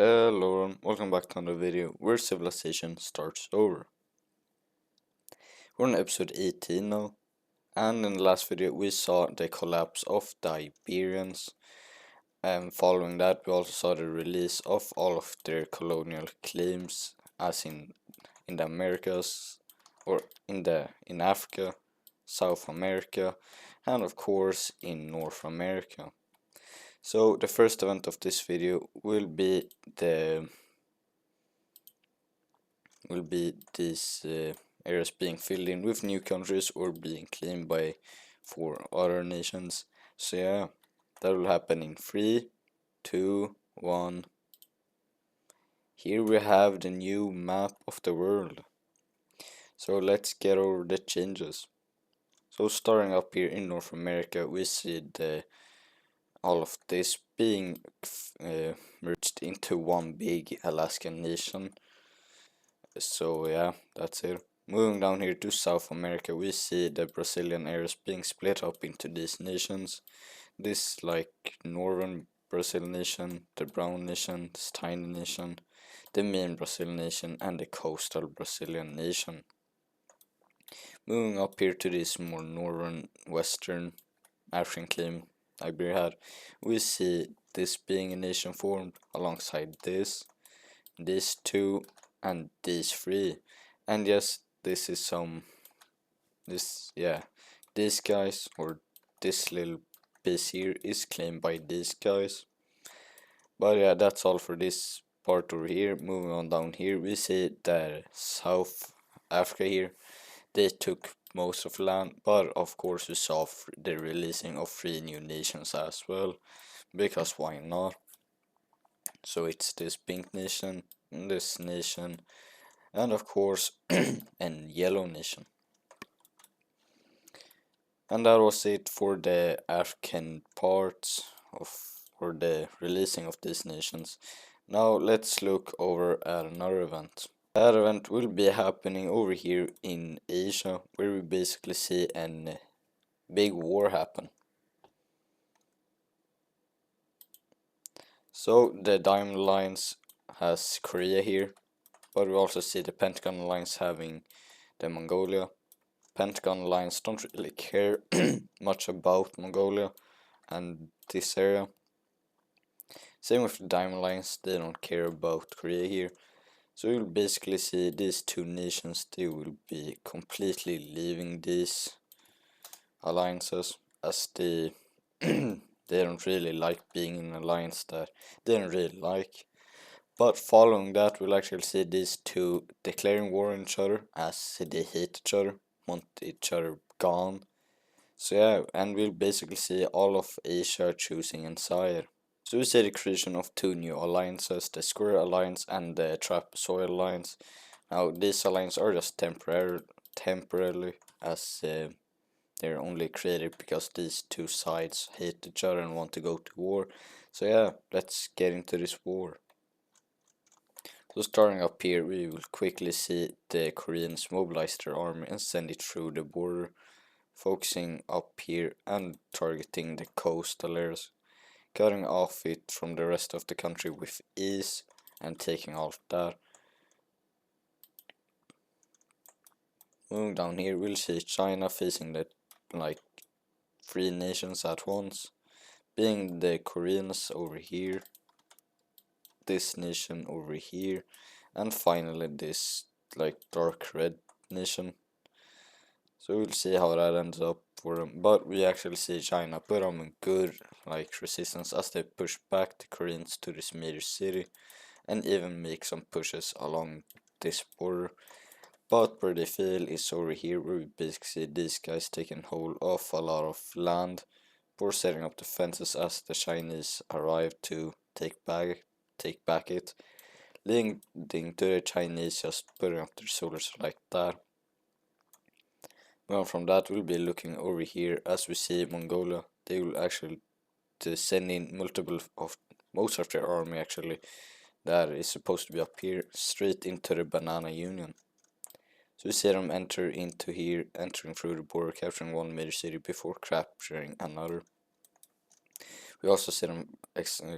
Hello and welcome back to another video where civilization starts over. We're on episode 18 now, and in the last video we saw the collapse of the Iberians, and following that we also saw the release of all of their colonial claims, as in the Americas, or in Africa, South America, and of course in North America. So the first event of this video will be these areas being filled in with new countries or being claimed by four other nations. So yeah, that will happen in 3, 2, 1. Here we have the new map of the world. So let's get over the changes. So starting up here in North America, we see all of this being merged into one big Alaskan nation. So yeah, that's it. Moving down here to South America, we see the Brazilian areas being split up into these nations. This like northern Brazil nation, the brown nation, this tiny nation, the main Brazil nation, and the coastal Brazilian nation. Moving up here to this more northern western African claim Iberia had, we see this being a nation formed alongside this, these two, and these three. And yes, this is these guys, or this little piece here is claimed by these guys. But yeah, that's all for this part over here. Moving on down here, we see that South Africa here, they took most of land, but of course we saw the releasing of 3 new nations as well, because why not? So it's this pink nation, this nation, and of course an yellow nation. And that was it for the African parts for the releasing of these nations. Now let's look over at another event. That event will be happening over here in Asia, where we basically see a big war happen. So the Diamond Alliance has Korea here, but we also see the Pentagon Alliance having the Mongolia. Pentagon Alliance don't really care much about Mongolia and this area. Same with the Diamond Alliance, they don't care about Korea here. So you'll basically see these two nations, they will be completely leaving these alliances, as they they don't really like being in an alliance that they don't really like. But following that, we'll actually see these two declaring war on each other, as they hate each other, want each other gone. So yeah, and we'll basically see all of Asia choosing a side. So we see the creation of 2 new alliances, the Square Alliance and the Trapezoid Alliance. Now these alliances are just temporarily, as they're only created because these two sides hate each other and want to go to war. So yeah, let's get into this war. So starting up here, we will quickly see the Koreans mobilize their army and send it through the border, focusing up here and targeting the coastal areas, cutting off it from the rest of the country with ease and taking off that. Moving down here, we'll see China facing the 3 nations at once, being the Koreans over here, this nation over here, and finally this dark red nation. So we'll see how that ends up for them, but we actually see China put on a good resistance as they push back the Koreans to this major city and even make some pushes along this border. But where they fail is over here, where we basically see these guys taking hold of a lot of land for setting up defenses as the Chinese arrive to take back it, leading to the Chinese just putting up their soldiers like that. Well, from that we'll be looking over here as we see Mongolia. They will actually send in most of their army actually that is supposed to be up here straight into the Banana Union. So we see them enter into here, entering through the border, capturing one major city before capturing another. We also see them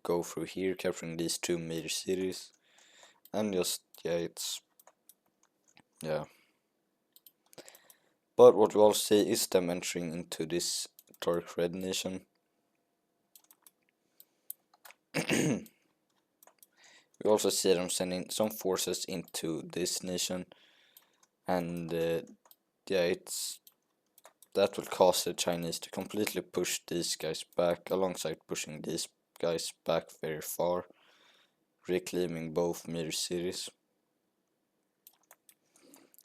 go through here, capturing these two major cities, and just yeah. But what we also see is them entering into this dark red nation. We also see them sending some forces into this nation, and that will cause the Chinese to completely push these guys back, alongside pushing these guys back very far, reclaiming both major cities.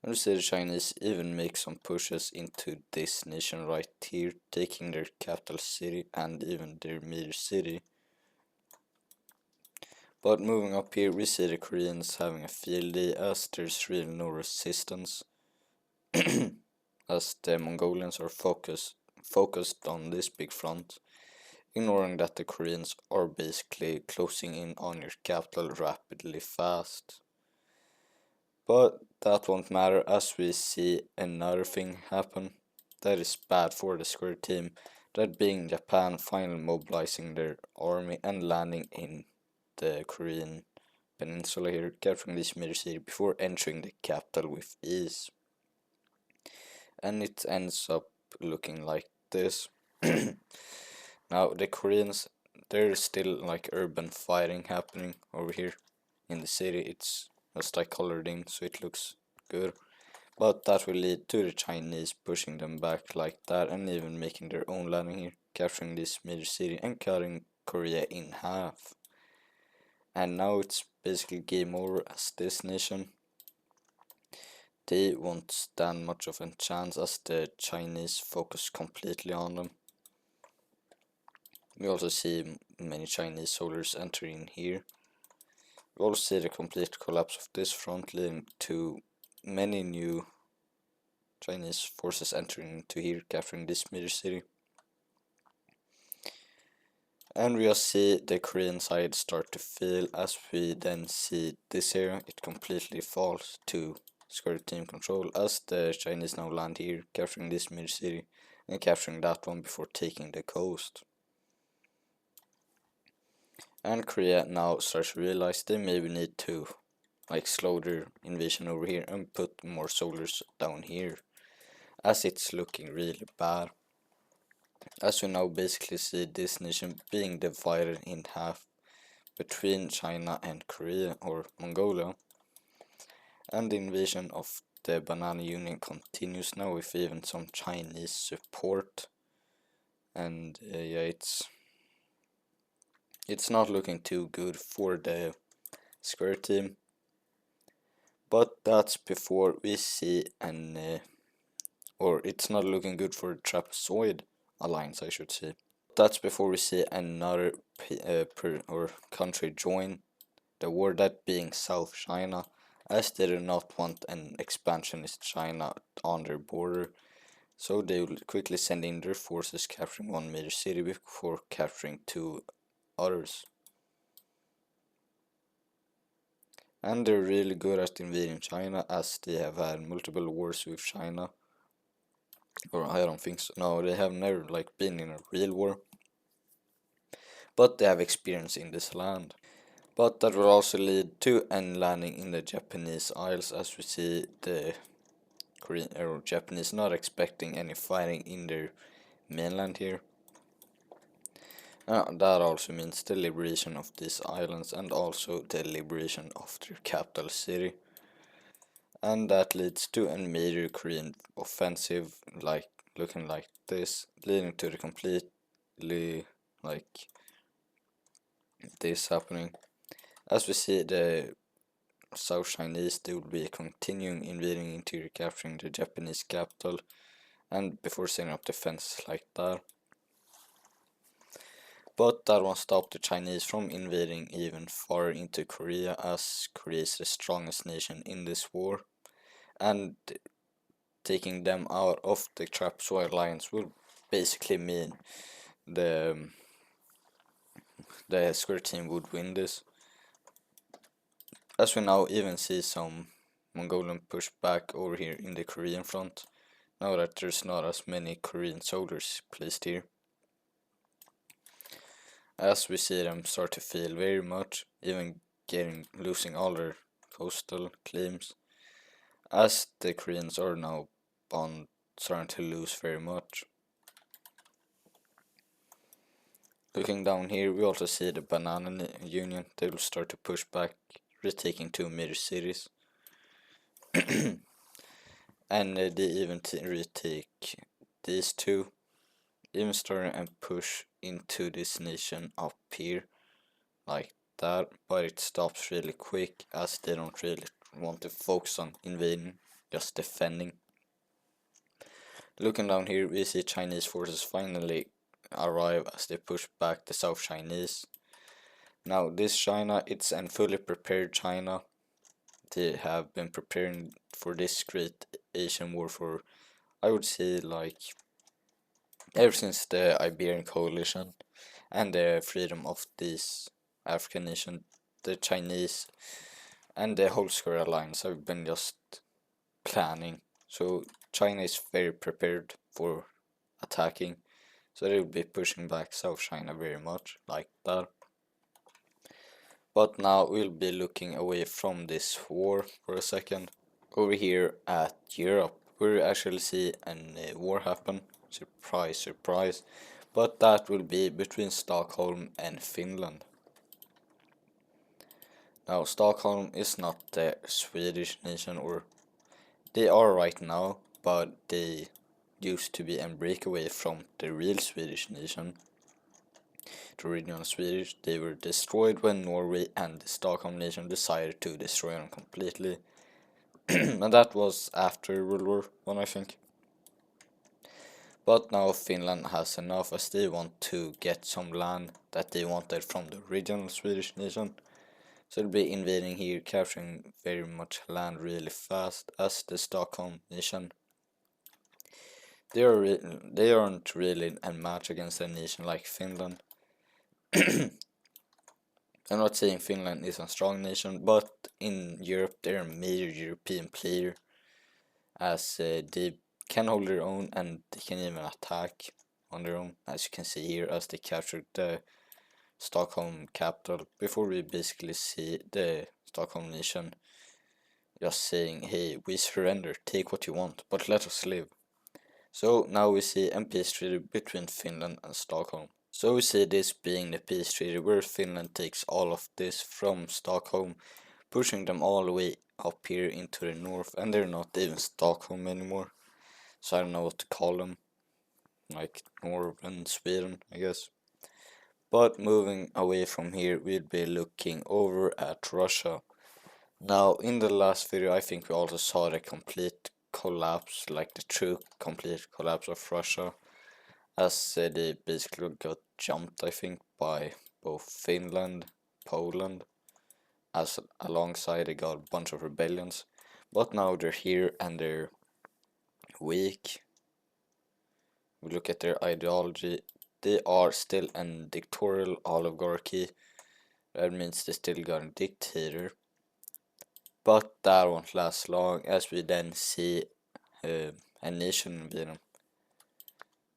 And we see the Chinese even make some pushes into this nation right here, taking their capital city and even their major city. But moving up here, we see the Koreans having a field day, as there's really no resistance, as the Mongolians are focused on this big front, ignoring that the Koreans are basically closing in on your capital rapidly fast. But that won't matter, as we see another thing happen that is bad for the Square Team, that being Japan finally mobilizing their army and landing in the Korean peninsula here, capturing this major city before entering the capital with ease. And it ends up looking like this. Now the Koreans, there's still like urban fighting happening over here in the city. It's just like colored in, so it looks good. But that will lead to the Chinese pushing them back like that, and even making their own landing here, capturing this major city and cutting Korea in half. And now it's basically game over, as this nation, they won't stand much of a chance, as the Chinese focus completely on them. We also see many Chinese soldiers entering here. We also see the complete collapse of this front, leading to many new Chinese forces entering into here, capturing this major city. And we also see the Korean side start to fail, as we then see this area, it completely falls to Square Team control, as the Chinese now land here, capturing this major city and capturing that one before taking the coast. And Korea now starts to realize they maybe need to slow their invasion over here and put more soldiers down here, as it's looking really bad. As we now basically see this nation being divided in half between China and Korea, or Mongolia. And the invasion of the Banana Union continues now, with even some Chinese support. And it's not looking too good for the Square Team. But that's before we see or it's not looking good for the Trapezoid Alliance, I should say. That's before we see another country join the war, that being South China, as they do not want an expansionist China on their border. So they will quickly send in their forces, capturing one major city before capturing two others. And they're really good at invading China, as they have had multiple wars with China. Or I don't think so. No, they have never been in a real war. But they have experience in this land. But that will also lead to an landing in the Japanese Isles, as we see the Korean or Japanese not expecting any fighting in their mainland here. That also means the liberation of these islands, and also the liberation of their capital city. And that leads to a major Korean offensive, looking like this, leading to the completely this happening. As we see, the South Chinese, they will be continuing invading into capturing the Japanese capital, and before setting up defenses like that. But that won't stop the Chinese from invading even far into Korea, as Korea is the strongest nation in this war, and taking them out of the Trapezoid Alliance will basically mean the Square Team would win this. As we now even see some Mongolian pushback over here in the Korean front, now that there's not as many Korean soldiers placed here. as we see them start to feel very much, even losing all their coastal claims, as the Koreans are now starting to lose very much. Looking down here, we also see the Banana Union. They will start to push back, retaking two major cities. And they even retake these two, even starting and push into this nation up here, like that, but it stops really quick as they don't really want to focus on invading, just defending. Looking down here, we see Chinese forces finally arrive as they push back the South Chinese. Now this China, it's a fully prepared China. They have been preparing for this great Asian war for, I would say, like ever since the Iberian coalition and the freedom of these African nations. The Chinese and the whole Square Alliance have been just planning. So China is very prepared for attacking. So they will be pushing back South China very much like that. But now we'll be looking away from this war for a second. Over here at Europe, we actually see a war happen. Surprise, surprise. But that will be between Stockholm and Finland. Now Stockholm is not the Swedish nation, or they are right now, but they used to be a breakaway from the real Swedish nation. The original Swedish, they were destroyed when Norway and the Stockholm nation decided to destroy them completely. And that was after World War I, I think. But now Finland has enough, as they want to get some land that they wanted from the original Swedish nation. So they'll be invading here, capturing very much land really fast, as the Stockholm nation. They aren't really a match against a nation like Finland. I'm not saying Finland is a strong nation, but in Europe they're a major European player, as they can hold their own and they can even attack on their own, as you can see here, as they captured the Stockholm capital, before we basically see the Stockholm nation just saying, hey, we surrender, take what you want, but let us live. So now we see a peace treaty between Finland and Stockholm. So we see this being the peace treaty where Finland takes all of this from Stockholm, pushing them all the way up here into the north, and they're not even Stockholm anymore. So I don't know what to call them, like Northern Sweden, I guess. But moving away from here, we'll be looking over at Russia. Now, in the last video, I think we also saw the complete collapse, like the true complete collapse of Russia, as they basically got jumped, I think, by both Finland, Poland, as alongside they got a bunch of rebellions. But now they're here and they're weak. We look at their ideology. They are still a dictatorial oligarchy. That means they still got a dictator. But that won't last long, as we then see a nation invade them.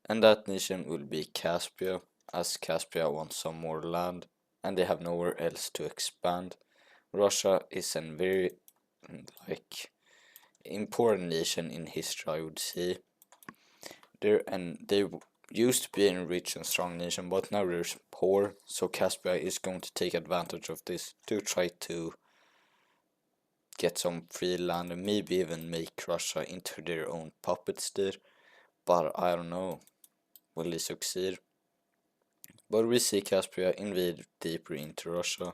And that nation will be Caspia, as Caspia wants some more land and they have nowhere else to expand. Russia is a very important nation in history, I would say. They used to be a rich and strong nation, but now they're poor, so Caspia is going to take advantage of this to try to get some free land and maybe even make Russia into their own puppet state. But I don't know, will they succeed? But we see Caspia invade deeper into Russia.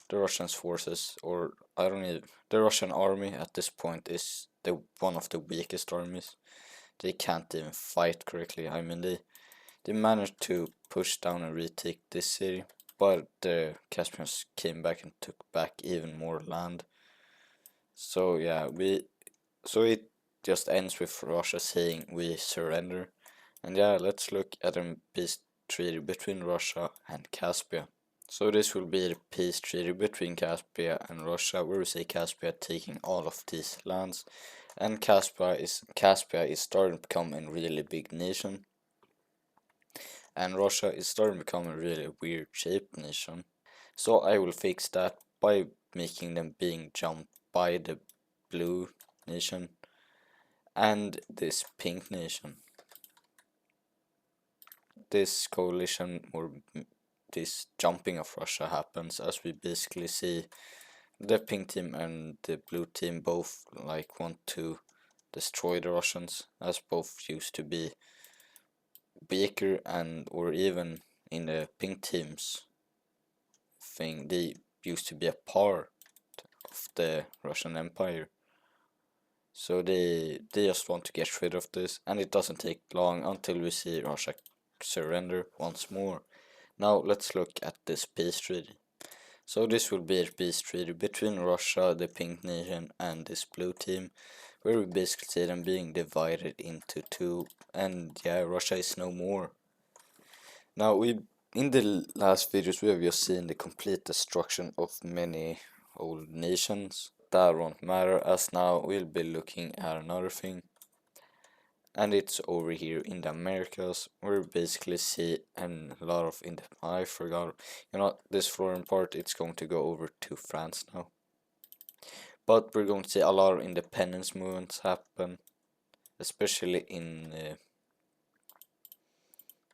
The Russian forces, or I don't know, the Russian army at this point is one of the weakest armies. They can't even fight correctly. I mean, they managed to push down and retake this city, but the Caspians came back and took back even more land. So yeah, so it just ends with Russia saying we surrender. And yeah, let's look at a peace treaty between Russia and Caspia. So this will be the peace treaty between Caspia and Russia, where we see Caspia taking all of these lands, and Caspia is starting to become a really big nation, and Russia is starting to become a really weird shaped nation. So I will fix that by making them being jumped by the blue nation and this pink nation. This coalition or this jumping of Russia happens as we basically see the pink team and the blue team both like want to destroy the Russians, as both used to be weaker, and or even in the pink teams thing they used to be a part of the Russian Empire. So they just want to get rid of this, and it doesn't take long until we see Russia surrender once more. Now let's look at this peace treaty. So this will be a peace treaty between Russia, the pink nation, and this blue team, where we basically see them being divided into two, and yeah, Russia is no more. Now we in the last videos we have just seen the complete destruction of many old nations. That won't matter, as now we'll be looking at another thing, and it's over here in the Americas, where we basically see a lot of I forgot, this foreign part, it's going to go over to France now. But we're going to see a lot of independence movements happen, especially in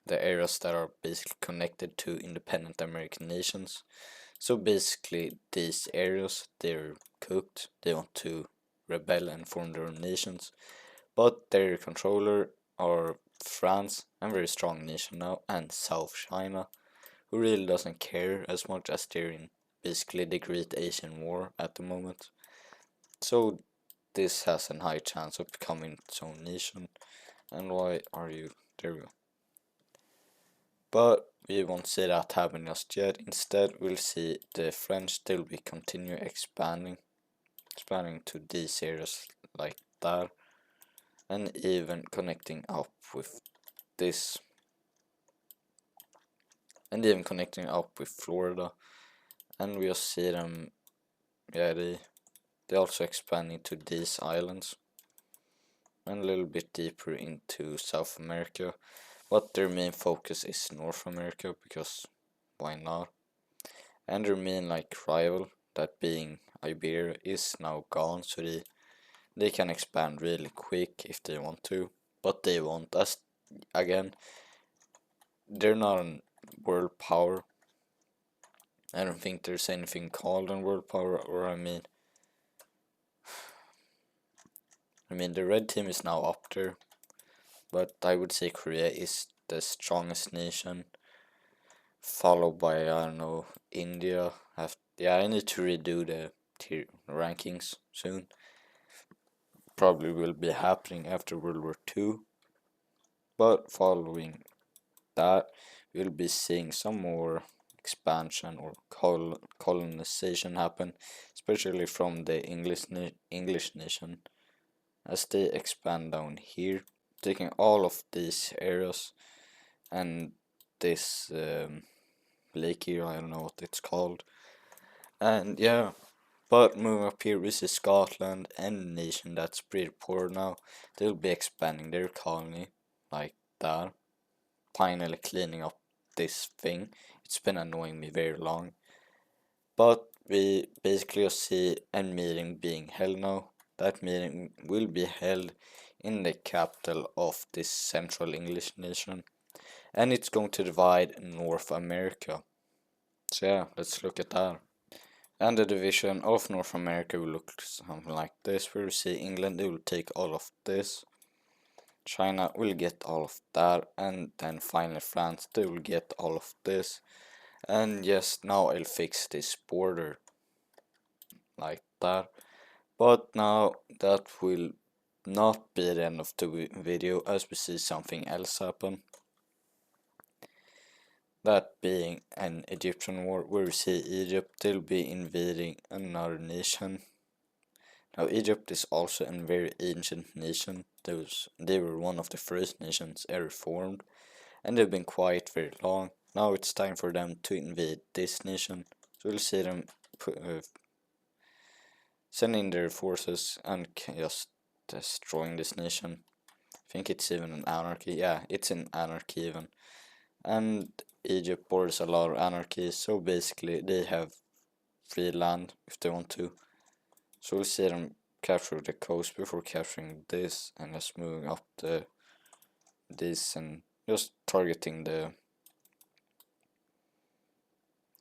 the areas that are basically connected to independent American nations. So basically these areas, they're cooked, they want to rebel and form their own nations, but their controller are France, a very strong nation now, and South China, who really doesn't care as much, as they're in basically the Great Asian War at the moment. So this has a high chance of becoming its own nation. And why are you? There we go. But we won't see that happen just yet. Instead, we'll see the French still be continue expanding to these areas like that, and even connecting up with this, and even connecting up with Florida. And we'll see them, yeah, they also expanding to these islands and a little bit deeper into South America, but their main focus is North America, because why not? And their main like rival, that being Iberia, is now gone, so they can expand really quick if they want to, but they won't, as again, they're not a world power. I don't think there's anything called a world power, or I mean the red team is now up there, but I would say Korea is the strongest nation, followed by, I don't know, India. Yeah, I need to redo the tier rankings soon. Probably will be happening after World War II, but following that, we'll be seeing some more expansion or colonization happen, especially from the English nation, as they expand down here, taking all of these areas and this lake here, I don't know what it's called. And yeah, but moving up here, we see Scotland, and a nation that's pretty poor now. They'll be expanding their colony like that, finally cleaning up this thing. It's been annoying me very long, but we basically see a meeting being held now. That meeting will be held in the capital of this central English nation, and it's going to divide North America. So yeah, let's look at that. And the division of North America will look something like this, where we see England, they will take all of this, China will get all of that, and then finally France, they will get all of this. And yes, now I'll fix this border like that. But now that will not be the end of the video, as we see something else happen. That being an Egyptian war, where we see Egypt, they'll be invading another nation. Now Egypt is also a very ancient nation. They were one of the first nations ever formed, and they've been quiet very long. Now it's time for them to invade this nation. So we'll see them sending their forces and just destroying this nation. I think it's even an anarchy. Yeah, it's an anarchy even. and Egypt borders a lot of anarchy, so basically they have free land if they want to. So we'll see them capture the coast before capturing this, and just moving up this and just targeting the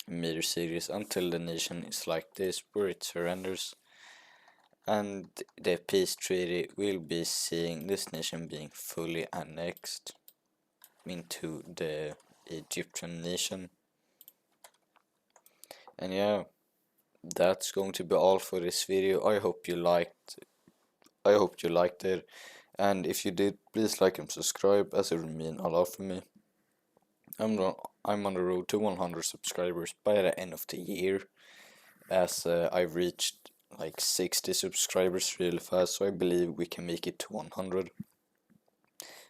major cities until the nation is like this, where it surrenders. And the peace treaty will be seeing this nation being fully annexed into the Egyptian nation. And yeah, that's going to be all for this video. I hope you liked it, and if you did, please like and subscribe, as it would mean a lot for me. I'm on the road to 100 subscribers by the end of the year, as I've reached like 60 subscribers really fast, so I believe we can make it to 100.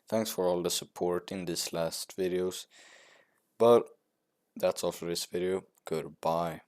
Thanks for all the support in these last videos, but that's all for this video. Goodbye.